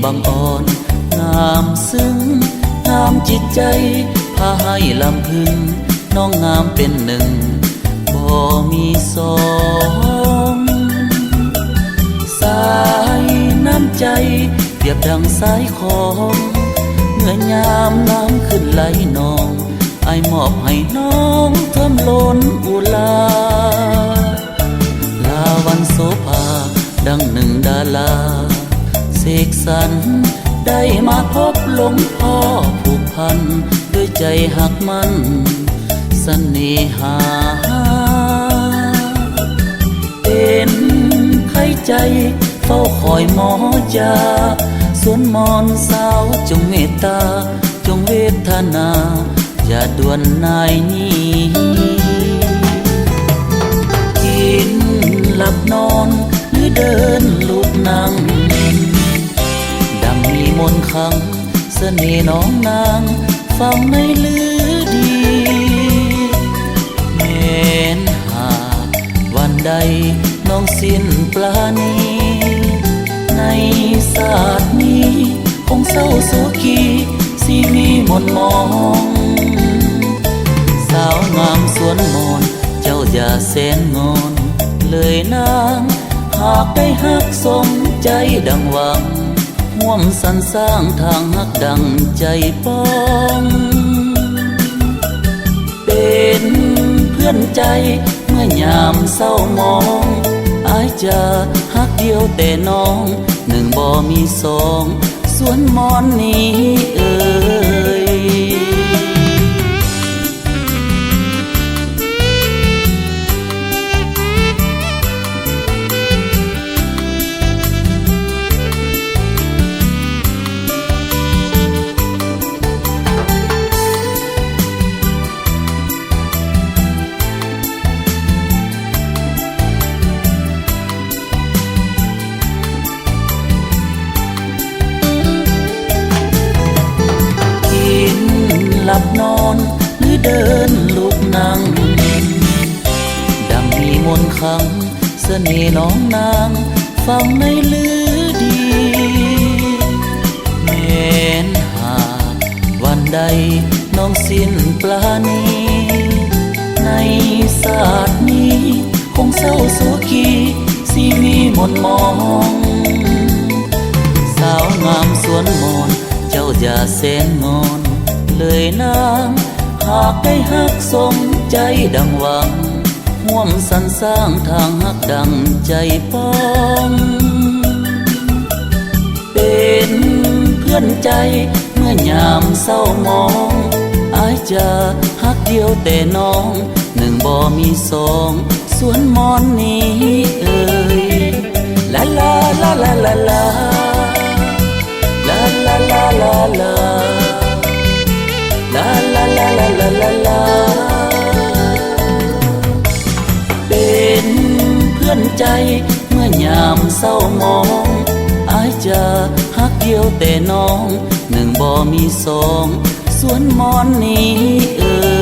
บังอ่อนงามซึ้งงามจิตใจพาให้ลำพึงน้องงามเป็นหนึ่งบ่มีสองสายน้ำใจเปรียบดังสายของเมื่อยามน้ำขึ้นไหลนองไอมอบให้น้องเทิมล้นอุลาลาวันโสภาดังหนึ่งดาราเสกสรรได้มาพบหลวงพ่อผูกพันด้วยใจหักมันเสน่หาเป็นไข้ใจเฝ้าคอยหมอจาสวนมอนสาวจงเมตตาจงเวทนาอย่าด่วนนายนี้กินหลับนอนหรือเดินลุกนั่งดังมีมนต์ขังเสน่ห์น้องนางฟังไม่ลือดีแม้นหากวันใดน้องสิ้นปราณีในศาสตร์นี้คงเศร้าโศกีสิมีมนต์มองสาวงามสวนมนเจ้าอย่าแสนงอนเลยนางหากได้ฮักสมใจดังหวังห่วมสรรสร้างทางฮักดังใจป้องเป็นเพื่อนใจเมื่อยามเศร้ามองอายจะฮักเดียวแต่น้องหนึ่งบ่มีสองสวนมอนนี้เอ่ยหลับนอนหรือเดินลุกนั่งดังมีมนต์ขังเสน่ห์น้องนางฟังไม่ลือดีแม้นหากวันใดน้องสิ้นปราณีในศาสตร์นี้คงเศร้าโศกีสิมีมนต์มองสาวงามสวนมนเจ้าอย่าแสนงอนเลยนางหากได้ฮักสมใจดังหวังห่วมสรรสร้างทางฮักดังใจป้องเป็นเพื่อนใจเมื่อยามเศร้ามองอายจะฮักเดียวแต่น้องหนึ่งบ่มีสองสวนมอนนี้เอ่ยลาลาลาลาลาลาลาลาลาลาลาลาลาลาลาลาลาลาเป็นเพื่อนใจเมื่อยามเศร้ามองอายจะฮักเดียวแต่น้องหนึ่งบ่มีสองสวนมอนนี้เอ่ย